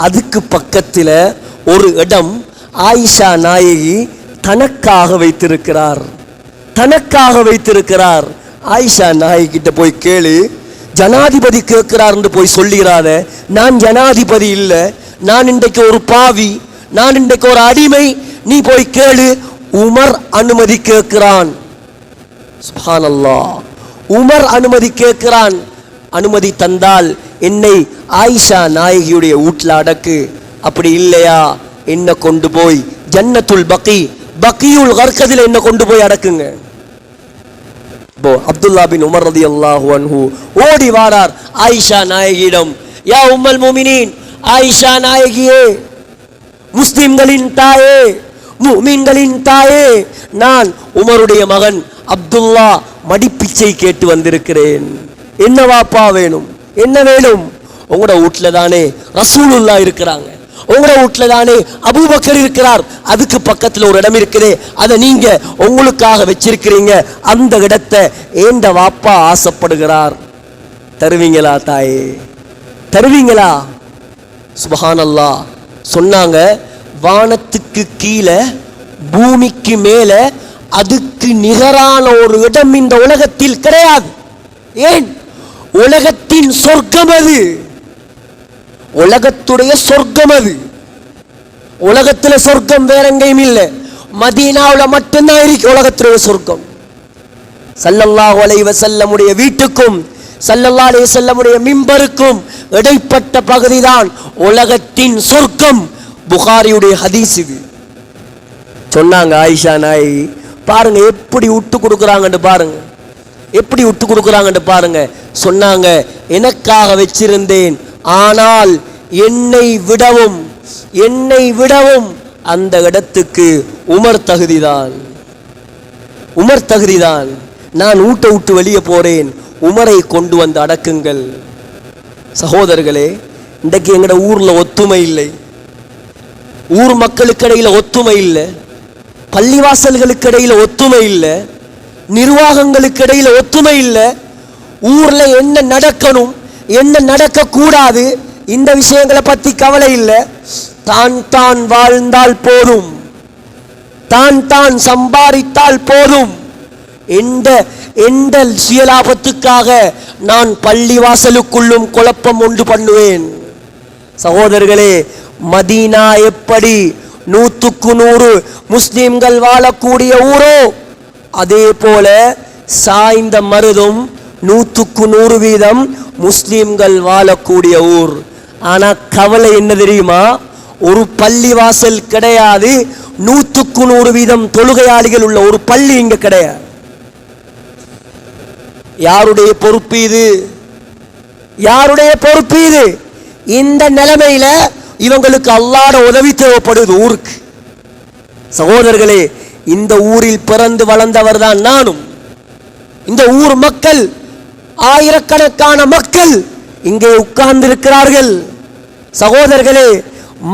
அதுக்கு பக்கத்துல ஒரு இடம் ஆயிஷா நாயகி தனக்காக வைத்திருக்கிறார், தனக்காக வைத்திருக்கிறார். ஆயிஷா நாயகி கிட்ட போய் கேளு, ஜனாதிபதி கேட்கிறார்னு போய் சொல்லுகிறாத, நான் ஜனாதிபதி இல்லை, நான் இன்றைக்கு ஒரு பாவி, நான் இன்றைக்கு ஒரு அடிமை, நீ போய் கேளு. உமர் அனுமதி கேட்கிறான். சுப்ஹானல்லாஹ், உமர் அனுமதி கேட்கிறான். அனுமதி தந்தால் என்னை ஆயிஷா நாயகியுடைய வீட்டில் அடக்கு, அப்படி இல்லையா என்ன கொண்டு போய் ஜன்னத்துல் பக்கி, பக்கியுல் கர்கதில் என்ன கொண்டு போய் அடக்குங்க. அப்துல்லா பின் உமர் ரலியல்லாஹு அன்ஹு ஓடி வாரார் ஆயிஷா நாயகியிடம். யா உம்முல் முஃமினீன், ஆயிஷா நாயகியே, முஸ்லிம்களின் தாயே, முஃமின்களின் தாயே, நான் உமருடைய மகன் அப்துல்லா மடிப்பிச்சை கேட்டு வந்திருக்கிறேன். என்ன வாப்பா வேணும், என்ன வேணும்? உங்களோட வீட்டுல தானே ரசூலுல்லாஹ் இருக்கிறாங்க, உங்களோட வீட்டுல தானே அபூபக்கர் இருக்கிறார், அதுக்கு பக்கத்துல ஒரு இடம் இருக்குது, அதை நீங்க உங்களுக்காக வச்சிருக்கிறீங்க, அந்த இடத்தை ஏண்ட வாப்பா ஆசைப்படுகிறார், தருவீங்களா தாயே, தருவீங்களா? சுப்ஹானல்லாஹ். சொன்னாங்க, வானத்துக்கு கீழே பூமிக்கு மேல அதுக்கு நிகரான ஒரு இடம் இந்த உலகத்தில் கிடையாது. ஏன்? உலகத்தின் சொர்க்கம் அது, உலகத்துடைய சொர்க்கம் அது. உலகத்துல சொர்க்கம் வேற எங்கேயும் இல்லை, மதீனாவுல மட்டும்தான் இருக்கு உலகத்துடைய சொர்க்கம். ஸல்லல்லாஹு அலைஹி வஸல்லமுடைய வீட்டுக்கும் ஸல்லல்லாஹு அலைஹி வஸல்லமுடைய மிம்பருக்கும் இடைப்பட்ட பகுதி தான் உலகத்தின் சொர்க்கம். புகாரியுடைய ஹதீஸ் இது. சொன்னாங்க ஆயிஷா நாயகி, பாருங்க எப்படி விட்டு கொடுக்குறாங்கன்னு பாருங்க, எப்படி விட்டு கொடுக்குறாங்கன்னு பாருங்க. சொன்னாங்க, எனக்காக வச்சிருந்தேன், ஆனால் என்னை விடவும் அந்த இடத்துக்கு உமர் தகுதிதான், உமர் தகுதிதான். நான் ஊட்ட விட்டு வெளியே போறேன், உமரை கொண்டு வந்து அடக்குங்கள். சகோதரர்களே, இன்றைக்கு எங்கட ஊர்ல ஒத்துமை இல்லை, ஊர் மக்களுக்கு இடையில ஒத்துமை இல்லை, பள்ளிவாசல்களுக்கு இடையில ஒத்துமை இல்லை, நிர்வாகங்களுக்கு இடையில ஒத்துமை இல்லை. ஊர்ல என்ன நடக்கணும், என்ன நடக்க கூடாது, இந்த விஷயங்களை பத்தி கவலை இல்லை. தான் தான் வாழ்ந்தால் போதும், தான் தான் சம்பாதித்தால் போதும், எந்த சுயலாபத்துக்காக நான் பள்ளிவாசலுக்குள்ளும் குழப்பம் உண்டு பண்ணுவேன். சகோதரர்களே, மதீனா எப்படி 100க்கு 100 முஸ்லிம்கள் வாழக்கூடிய ஊரோ, அதே போல சாய்ந்த மருதும் 100க்கு 100 வீதம் முஸ்லிம்கள் வாழக்கூடிய ஊர். ஆனா கவலை என்ன தெரியுமா? ஒரு பள்ளி வாசல் கிடையாது, 100க்கு 100 வீதம் தொழுகையாளிகள் உள்ள ஒரு பள்ளி இங்க கிடையாது. யாருடைய பொறுப்பு இது? யாருடைய பொறுப்பு இது? இந்த நிலைமையில இவங்களுக்கு அல்லாஹ்வுடைய உதவி தேவைப்படுது ஊருக்கு. சகோதரர்களே, இந்த ஊரில் பிறந்து வளர்ந்தவர் தான் நானும். இந்த ஊர் மக்கள், ஆயிரக்கணக்கான மக்கள் இங்கே உட்கார்ந்து இருக்கிறார்கள். சகோதரர்களே,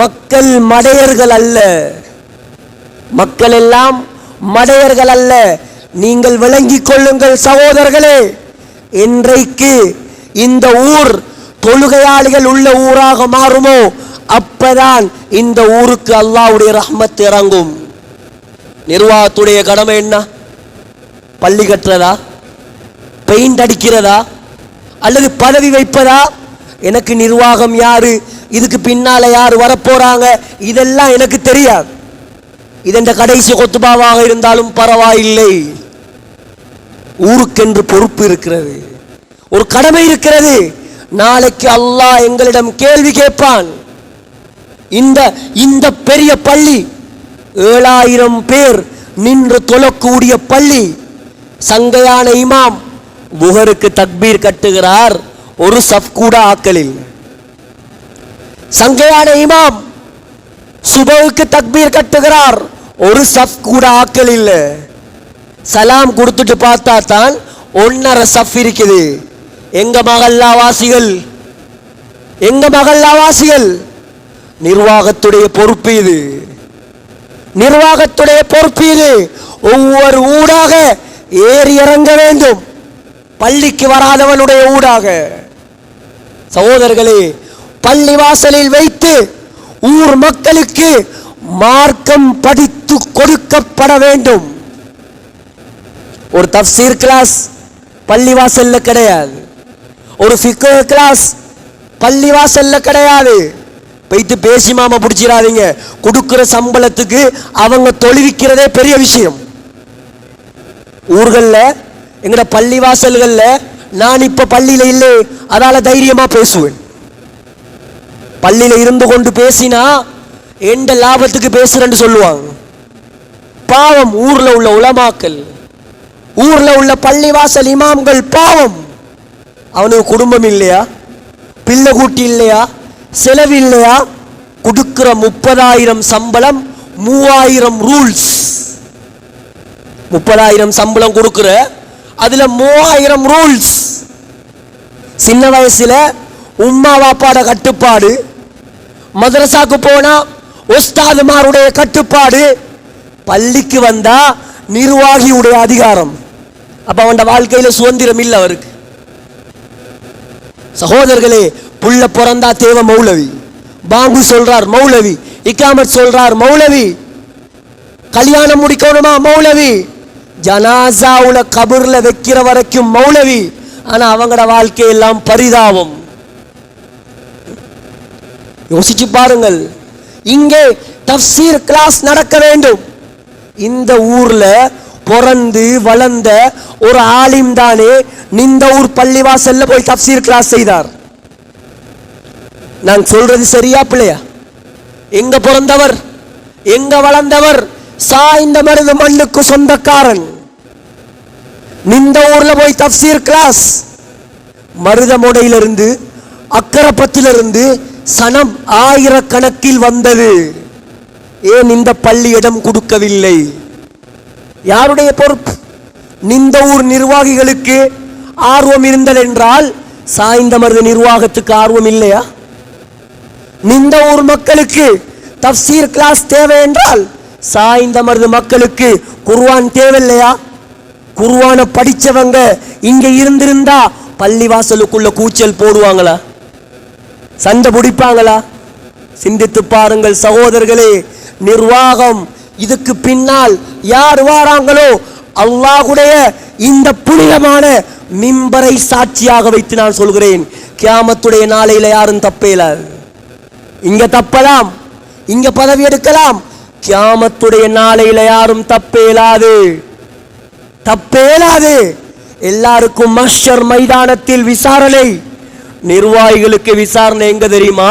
மக்கள் மடையர்கள் அல்ல, மக்கள் எல்லாம் மடையர்கள் அல்ல. நீங்கள் விளங்கிக் கொள்ளுங்கள் சகோதரர்களே, இன்றைக்கு இந்த ஊர் தொழுகையாளிகள் உள்ள ஊராக மாறுமோ அப்பதான் இந்த ஊருக்கு அல்லாஹ்வுடைய ரஹ்மத் இறங்கும். நிர்வாகத்துடைய கடமை என்ன? பள்ளி கட்டுறதா, பெயிண்ட் அடிக்கிறதா அல்லது பதவி வைப்பதா, எனக்கு நிர்வாகம் யாரு, இதுக்கு பின்னால யார் வரப்போறாங்க, இதெல்லாம் எனக்கு தெரியாது. இதென்ற கடைசி கொத்துபாவாக இருந்தாலும் பரவாயில்லை. ஊருக்கென்று பொறுப்பு இருக்கிறது, ஒரு கடமை இருக்கிறது. நாளைக்கு அல்லாஹ் எங்களிடம் கேள்வி கேட்பான். இந்த பெரிய பள்ளி 7000 பேர் நின்று தொழக்கூடிய பள்ளி, சங்கையான இமாம் புகருக்கு தக்பீர் கட்டுகிறார், ஒரு சஃப் கூட ஆக்கலில். சங்கையான இமாம் சுபவுக்கு தக்பீர் கட்டுகிறார், ஒரு சஃப் கூட ஆக்கல் இல்லை. சலாம் கொடுத்துட்டு பார்த்தா தான் 1.5 சஃப் இருக்குது. எங்க மகல்லாவாசிகள் நிர்வாகத்துடைய பொறுப்பு இது, நிர்வாகத்துடைய பொறுப்பு இது. ஒவ்வொரு ஊடாக ஏறி இறங்க வேண்டும், பள்ளிக்கு வராதவனுடைய ஊடாக. சகோதரர்களே, பள்ளி வாசலில் வைத்து ஊர் மக்களுக்கு மார்க்கம் படித்து கொடுக்கப்பட வேண்டும். ஒரு தஃப்சீர் கிளாஸ் பள்ளி வாசல்ல கிடையாது, ஒரு ஃபிக்ஹ் கிளாஸ் பள்ளி வாசல்ல கிடையாது. போயிட்டு பேசி மாமா பிடிச்சிடாதீங்க. கொடுக்கிற சம்பளத்துக்கு அவங்க தொழுவிக்கிறதே பெரிய விஷயம். ஊர்கள்ல எங்கட பள்ளி வாசல்கள்ல நான் இப்ப பள்ளியில இல்லை, அதால தைரியமா பேசுவேன். பள்ளியில இருந்து கொண்டு பேசினா எந்த லாபத்துக்கு பேசுறேன்னு சொல்லுவாங்க. பாவம் ஊர்ல உள்ள உலமாக்கள், ஊர்ல உள்ள பள்ளிவாசல் இமாம்கள் பாவம். அவனுக்கு குடும்பம் இல்லையா, பிள்ளை கூட்டி இல்லையா, செலவு இல்லையா? கொடுக்கிற 30,000 சம்பளம் 3000 ரூல்ஸ். 30,000 சம்பளம் கொடுக்கிற, அதுல 3000 ரூல்ஸ். சின்ன வயசுல உம்மா வாப்பாட கட்டுப்பாடு, மதரசாக்கு போனா உஸ்தாதுமாருடைய கட்டுப்பாடு, பள்ளிக்கு வந்தா நிர்வாகியுடைய அதிகாரம். அப்ப அவன் வாழ்க்கையில சுதந்திரம் இல்லை அவருக்கு. சகோதரர்களே, புள்ள பிறந்தா தேவை மௌலவி, பாங்கு சொல்றார் மௌலவி, இக்காமத் சொல்றார் மௌலவி, கல்யாணம் முடிக்கணுமா மௌலவி, ஜனாசாவுல கபர்ல வைக்கிற வரைக்கும் மௌலவி. ஆனா அவங்களோட வாழ்க்கையெல்லாம் பரிதாபம். யோசிச்சு பாருங்கள். இங்கே தஃப்சீர் கிளாஸ் நடக்க வேண்டும். இந்த ஊர்ல பிறந்து வளர்ந்த ஒரு ஆலிம் தானே இந்த ஊர் பள்ளிவாசல்ல போய் தஃப்சீர் கிளாஸ் செய்தார். நான் சொல்றது சரியா பிள்ளையா? எங்க பிறந்தவர், எங்க வளர்ந்தவர், சாய்ந்த மருது மண்ணுக்கு சொந்தக்காரன். இந்த ஊர்ல போய் தஃப்சீர் கிளாஸ். மருதமோடையிலிருந்து அக்கரப்பத்திலிருந்து சனம் 1000 கணக்கில் வந்தது. ஏன் இந்த பள்ளி இடம் கொடுக்கவில்லை? யாருடைய பொறுப்பு? இந்த ஊர் நிர்வாகிகளுக்கு ஆர்வம் இருந்தல் என்றால் சாய்ந்த மருது நிர்வாகத்துக்கு ஆர்வம் இல்லையா? இந்த ஊர் மக்களுக்கு தஃப்சீர் கிளாஸ் தேவை என்றால் சாய்ந்த மருது மக்களுக்கு குர்ஆன் தேவையில்லையா? குர்ஆன படிச்சவங்க இங்க இருந்திருந்தா பள்ளிவாசலுக்குள்ள கூச்சல் போடுவாங்களா? சண்டை பிடிப்பாங்களா? சிந்தித்து பாருங்கள் சகோதரர்களே. நிர்வாகம், இதுக்கு பின்னால் யார் வாராங்களோ அல்லாஹ்வுடைய இந்த புனிதமான மிம்பரை சாட்சியாக வைத்து நான் சொல்கிறேன், கியாமத்துடைய நாளையில யாரும் தப்பேலாது. இங்க தப்பலாம், இங்க பதவி எடுக்கலாம், கியாமத்துடைய நாளையில யாரும் தப்பேலாது, தப்பேலாது. எல்லாருக்கும் மஹ்ஷர் மைதானத்தில் விசாரணை. நிர்வாகிகளுக்கு விசாரணை எங்க தெரியுமா?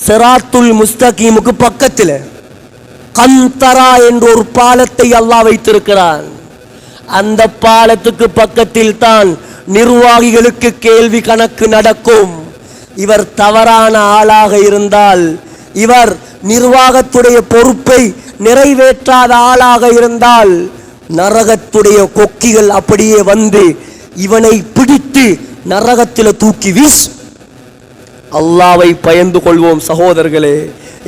சிராத்துல் முஸ்தகீமுக்கு பக்கத்தில் கந்தரா என்ற ஒரு பாலத்தை அல்லாஹ் வைத்திருக்கிறான். அந்த பாலத்துக்கு பக்கத்தில் தான் நிர்வாகிகளுக்கு கேள்வி கணக்கு நடக்கும். இவர் தவறான ஆளாக இருந்தால், இவர் நிர்வாகத்துடைய பொறுப்பை நிறைவேற்றாத ஆளாக இருந்தால், நரகத்துடைய கொக்கிகள் அப்படியே வந்து இவனை பிடித்து நரகத்தில் தூக்கி வீசு. அல்லாஹ்வை பயந்து கொள்வோம் சகோதரர்களே.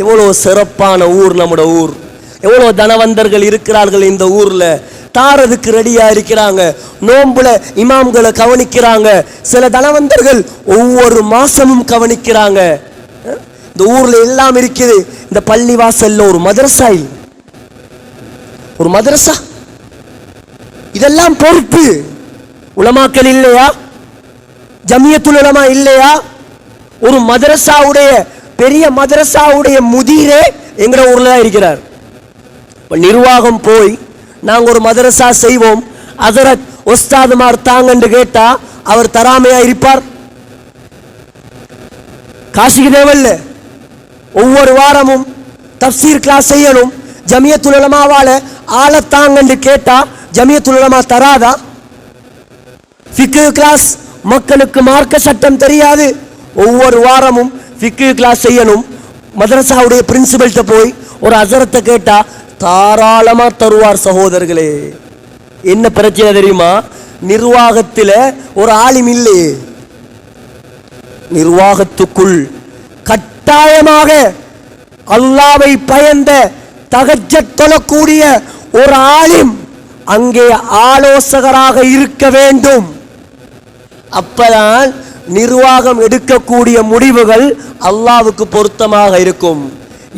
எவ்வளவு சிறப்பான ஊர் நம்முடைய ஊர், எவ்வளவு தனவந்தர்கள் இருக்கிறார்கள் இந்த ஊர்ல. தாரதுக்கு ரெடியா இருக்கிறாங்க, நோம்புல இமாம்களை கவனிக்கிறாங்க. சில தனவந்தர்கள் ஒவ்வொரு மாசமும் கவனிக்கிறாங்க. இந்த ஊர்ல எல்லாம் இருக்குது. இந்த பள்ளி வாசல்ல ஒரு மதரசா, ஒரு மதரசா, இதெல்லாம் பொறுப்பு. உலமாக்கள் இல்லையா? ஜமியத்துல் உலமா இல்லையா? ஒரு மதரசாவுடைய பெரிய மதரசாவுடைய முதீரே எங்கட ஊர்ல தான் இருக்கிறார். நிர்வாகம் போய் நாங்க ஒரு மதரசா செய்வோம், ஹஜரத் உஸ்தாதுமார் தாங்கன்னு கேட்டா அவர் தராமையா இருப்பார்? காசிக்கு தேவையில்ல. ஒவ்வொரு வாரமும் தஃப்சீர் கிளாஸ் செய்யணும், ஜமியத்துல் உலமாவால ஆளத்தாங்கன்னு கேட்டா ஜமியத்துல் உலமா தராதா? ஃபிக்ஹ் கிளாஸ், மக்களுக்கு மார்க்க சட்டம் தெரியாது, ஒவ்வொரு வாரமும் ஃபிக்ஹ் கிளாஸ் செய்யணும். மதரசாவுடைய பிரின்சிபல்கிட்ட போய் ஒரு ஹஜரத்தை கேட்டா தாராளமா தருவார். சகோதரர்களே, என்ன பிரச்சனை தெரியுமா? நிர்வாகத்தில் ஒரு ஆலிம் இல்லையே. நிர்வாகத்துக்குள் கட்டாயமாக அல்லாஹ்வை பயந்த தஹஜ்ஜத் தொழக்கூடிய ஒரு ஆலிம் அங்கே ஆலோசகராக இருக்க வேண்டும். அப்பதான் நிர்வாகம் எடுக்கக்கூடிய முடிவுகள் அல்லாஹ்வுக்கு பொருத்தமாக இருக்கும்.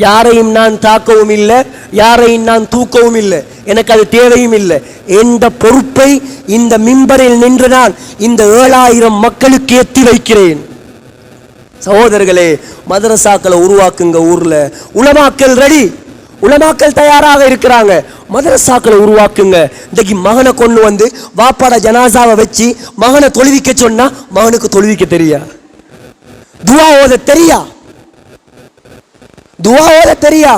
யாரையும் நான் தாக்கவும் இல்லை, யாரையும் நான் தூக்கவும் இல்லை, எனக்கு அது தேவையும் இல்லை. எந்த பொறுப்பை இந்த மிம்பரில் நின்று நான் இந்த 7000 மக்களுக்கு ஏற்றி வைக்கிறேன். சகோதரர்களே, மதரசாக்களை உருவாக்குங்க. ஊர்ல உலமாக்கள் ரெடி, உலமாக்கள் தயாராக இருக்கிறாங்க. மதரசாக்களை உருவாக்குங்க. இன்னைக்கு மகனை கொண்டு வந்து வாப்பாட ஜனாசாவை வச்சு மகனை தொழுவிக்க சொன்னா மகனுக்கு தொழுவிக்க தெரியா? துவா ஓத தெரியா? துவா ஓத தெரியா?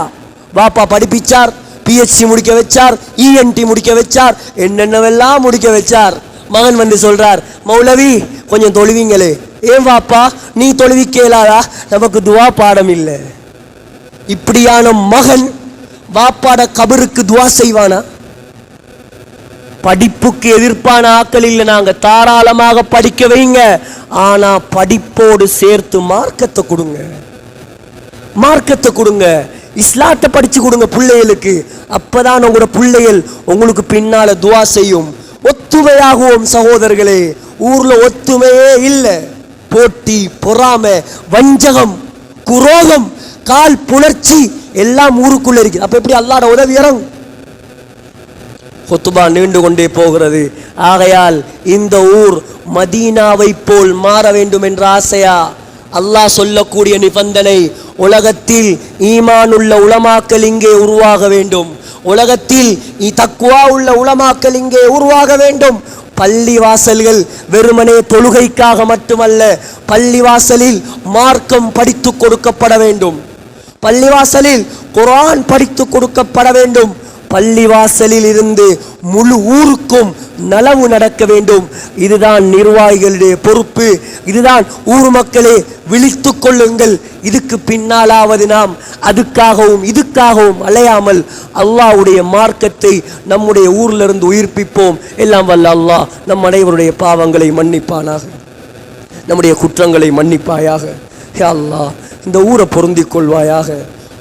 வாப்பா படிப்பிச்சார், PhD முடிக்க வச்சார், ENT முடிக்க வச்சார், என்னென்னவெல்லாம் முடிக்க வச்சார். மகன் வந்து சொல்றார், மௌலவி கொஞ்சம் தொழுவிங்களே. ஏன் வாப்பா நீ தொழுவிக்கலாதா? நமக்கு துவா பாடம் இல்லை. இப்படியான மகன் வாப்பாட கபருக்கு துவா செய்வானா? படிப்புக்கு எதிர்ப்பான ஆக்கள் இல்லை. நாங்க தாராளமாக படிக்க வைங்க, ஆனா படிப்போடு சேர்த்து மார்க்கத்தை கொடுங்க. மார்க்கத்தை கொடுங்க, இஸ்லாத்தை படிச்சு கொடுங்க பிள்ளைகளுக்கு. அப்பதான் உங்களோட பிள்ளைகள் உங்களுக்கு பின்னால துவா செய்யும். ஒத்துமையாகுவோம் சகோதரர்களே. ஊர்ல ஒத்துமையே இல்லை. போட்டி, பொறாமை, வஞ்சகம், குரோகம், கால் புணர்ச்சி எல்லாம் ஊருக்குள்ள இருக்கு. அப்ப எப்படி அல்லாஹ்வோட உதவி இறங்கும்? ஹுத்பா நீண்டு கொண்டே போகிறது. ஆகையால் இந்த ஊர் மதீனாவை போல் மாற வேண்டும் என்ற ஆசையா? அல்லாஹ் சொல்லக்கூடிய நிபந்தனை, உலகத்தில் ஈமான் உள்ள உலமாக்கள் இங்கே உருவாக வேண்டும். உலகத்தில் தக்வா உள்ள உலமாக்கள் இங்கே உருவாக வேண்டும். பள்ளி வாசல்கள் வெறுமனே தொழுகைக்காக மட்டுமல்ல, பள்ளிவாசலில் மார்க்கம் படித்து கொடுக்கப்பட வேண்டும். பள்ளிவாசலில் குர்ஆன் படித்து கொடுக்கப்பட வேண்டும். பள்ளிவாசலில் இருந்து முழு ஊருக்கும் நலவு நடக்க வேண்டும். இதுதான் நிர்வாகிகளுடைய பொறுப்பு. இதுதான் ஊர் மக்களே விழித்து கொள்ளுங்கள். இதுக்கு பின்னாலாவது நாம் அதுக்காகவும் இதுக்காகவும் அலையாமல் அல்லாஹ்வுடைய மார்க்கத்தை நம்முடைய ஊர்ல இருந்து உயிர்ப்பிப்போம். எல்லாம் வல்ல அல்லாஹ் நம் அனைவருடைய பாவங்களை மன்னிப்பானாக, நம்முடைய குற்றங்களை மன்னிப்பாயாக. யா அல்லாஹ், இந்த ஊரை பொருந்திக் கொள்வாயாக.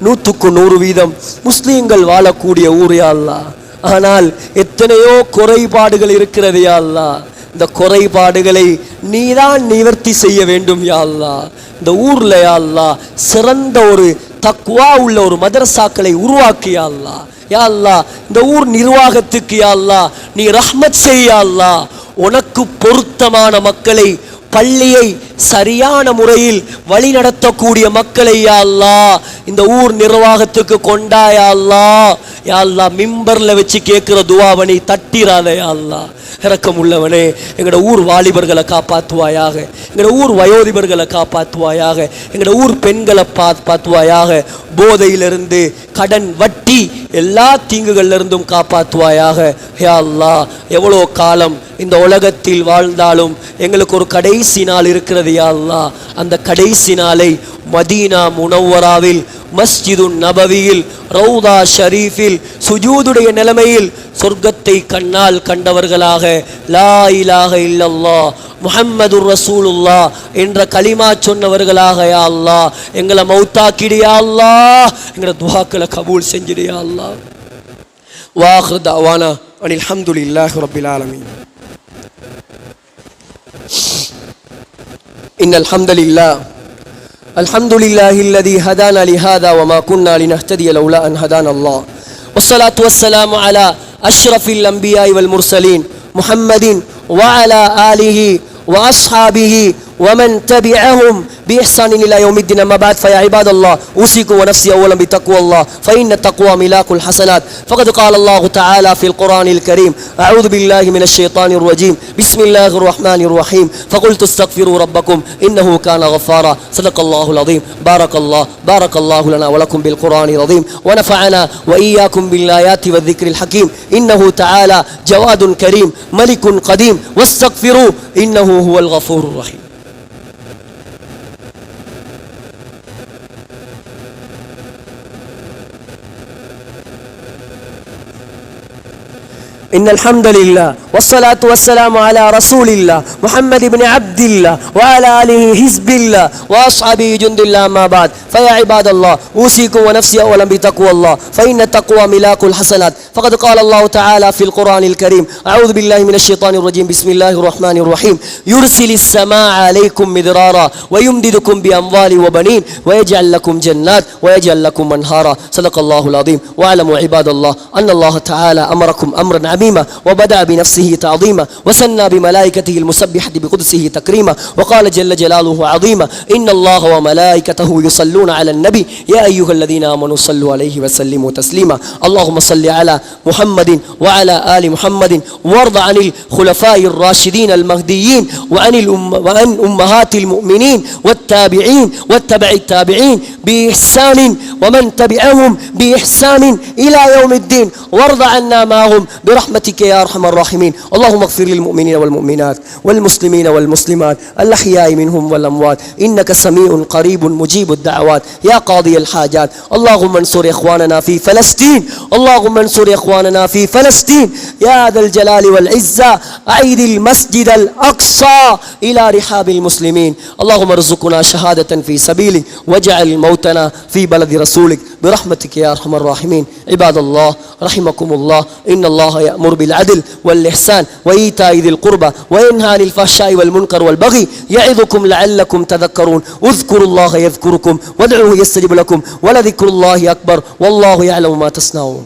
100க்கு 100% முஸ்லீம்கள் வாழக்கூடிய ஊர் யா அல்லாஹ். ஆனால் எத்தனையோ குறைபாடுகள் இருக்கிறது யா அல்லாஹ். இந்த குறைபாடுகளை நீதான் நிவர்த்தி செய்ய வேண்டும் யா அல்லாஹ். இந்த ஊர்ல யா அல்லாஹ் சிறந்த ஒரு தக்வா உள்ள ஒரு மதரசாக்களை உருவாக்கி யா அல்லாஹ். யா அல்லாஹ், இந்த ஊர் நிர்வாகத்துக்கு யா அல்லாஹ் நீ ரஹ்மத் செய்ய யா அல்லாஹ். உனக்கு பொருத்தமான மக்களை, பள்ளியை சரியான முறையில் வழி நடத்தக்கூடிய மக்களை யா அல்லாஹ் இந்த ஊர் நிர்வாகத்துக்கு கொண்டாயா அல்லாஹ். யா அல்லாஹ், மிம்பர்ல வச்சு கேட்கிற துவாவனை தட்டிராத யா அல்லாஹ். இரக்கம் உள்ளவனே, எங்களோட ஊர் வாலிபர்களை காப்பாற்றுவாயாக, எங்களோட ஊர் வயோதிபர்களை காப்பாற்றுவாயாக, எங்களோட ஊர் பெண்களை காப்பாற்றுவாயாக, போதையிலிருந்து, கடன், வட்டி எல்லா தீங்குகள்ல இருந்தும் காப்பாற்றுவாயாக. யா அல்லாஹ், எவ்வளோ காலம் இந்த உலகத்தில் வாழ்ந்தாலும் எங்களுக்கு ஒரு கடைசி நாள் இருக்கிறது யா அல்லாஹ். அந்த கடைசி நாளை மதீனா முனவ்வராவில், மஸ்ஜிதுன் நபவியில், ரௌதா ஷரீஃபில் சுஜூதுடைய நிலைமையில் சொர்க்கத்தை கண்ணால் கண்டவர்களாக லா இலாஹ இல்லல்லாஹ் முஹம்மதுர் ரசூலுல்லாஹ் என்ற கலிமா சொன்னவர்களாக யா அல்லாஹ் எங்களை மௌத்தாக்கிடு யா அல்லாஹ். எங்களோட துஆக்களை கபூல் செஞ்சிடு யா அல்லாஹ். வாஹிர் தஅவானா அனில் ஹம்துலில்லாஹி ரப்பில் ஆலமீன். இன்னல் ஹம்தலில்லாஹ் அல்ஹம்துலில்லாஹி அல்லதி ஹதானா லிஹாதா வமா குன்னா லினஹ்ததிய லௌலா அன் ஹதானா அல்லாஹ். வஸ்ஸலாத்து வஸ்ஸலாமு அலா அஷ்ரஃபில் அன்பியாஇ வல் முர்சலீன் முஹம்மதின் وعلى آله وأصحابه ومن تبعهم بإحسان إلى يوم الدين. أما بعد فيا عباد الله أوصيكم ونفسي أولا بتقوى الله فإن التقوى ملاك الحسنات. فقد قال الله تعالى في القرآن الكريم أعوذ بالله من الشيطان الرجيم بسم الله الرحمن الرحيم فقلت استغفروا ربكم إنه كان غفارا. صدق الله العظيم. بارك الله لنا ولكم بالقرآن العظيم ونفعنا وإياكم بالآيات والذكر الحكيم. إنه تعالى جواد كريم ملك قديم واستغفروه إنه هو الغفور الرحيم. إن الحمد لله والصلاة والسلام على رسول الله محمد بن عبد الله وعلى آله حزب الله وأصحابه جند الله. ما بعد فيا عباد الله أوصيكم ونفسي أولا بتقوى الله فإن التقوى ملاك الحسنات. فقد قال الله تعالى في القرآن الكريم أعوذ بالله من الشيطان الرجيم بسم الله الرحمن الرحيم يرسل السماء عليكم مدرارا ويمددكم بأموال وبنين ويجعل لكم جنات ويجعل لكم أنهارا. صدق الله العظيم. واعلموا عباد الله أن الله تعالى أمركم أمرا عظيما وبدأ بنفسه تعظيما وثنى بملائكته المسبحة بقدسه تكريما وقال جل جلاله عظيما إن الله وملائكته يصلون على النبي يا أيها الذين آمنوا صلوا عليه وسلموا تسليما. اللهم صل على محمد وعلى آل محمد وارض عن الخلفاء الراشدين المهديين وعن أمهات المؤمنين والتابعين واتبع التابعين بإحسان ومن تبعهم بإحسان إلى يوم الدين وارض عنا معهم برحمتك يا أرحم الراحمين. اللهم اغفر للمؤمنين والمؤمنات والمسلمين والمسلمات الأحياء منهم والأموات إنك سميع قريب مجيب الدعوات يا قاضي الحاجات. اللهم انصر إخواننا في فلسطين اللهم انصر إخواننا في فلسطين يا ذا الجلال والعزة. أعيد المسجد الأقصى إلى رحاب المسلمين. اللهم ارزقنا شهادة في سبيلك واجعل موتنا في بلد رسولك برحمتك يا أرحم الراحمين. عباد الله رحمكم الله إن الله يأمر بالعدل والإحسان وإيتاء ذي القربى وينهى عن الفحشاء والمنكر والبغي يعظكم لعلكم تذكرون. اذكروا الله يذكركم وادعوه يستجب لكم ولذكر الله أكبر والله يعلم ما تصنعون.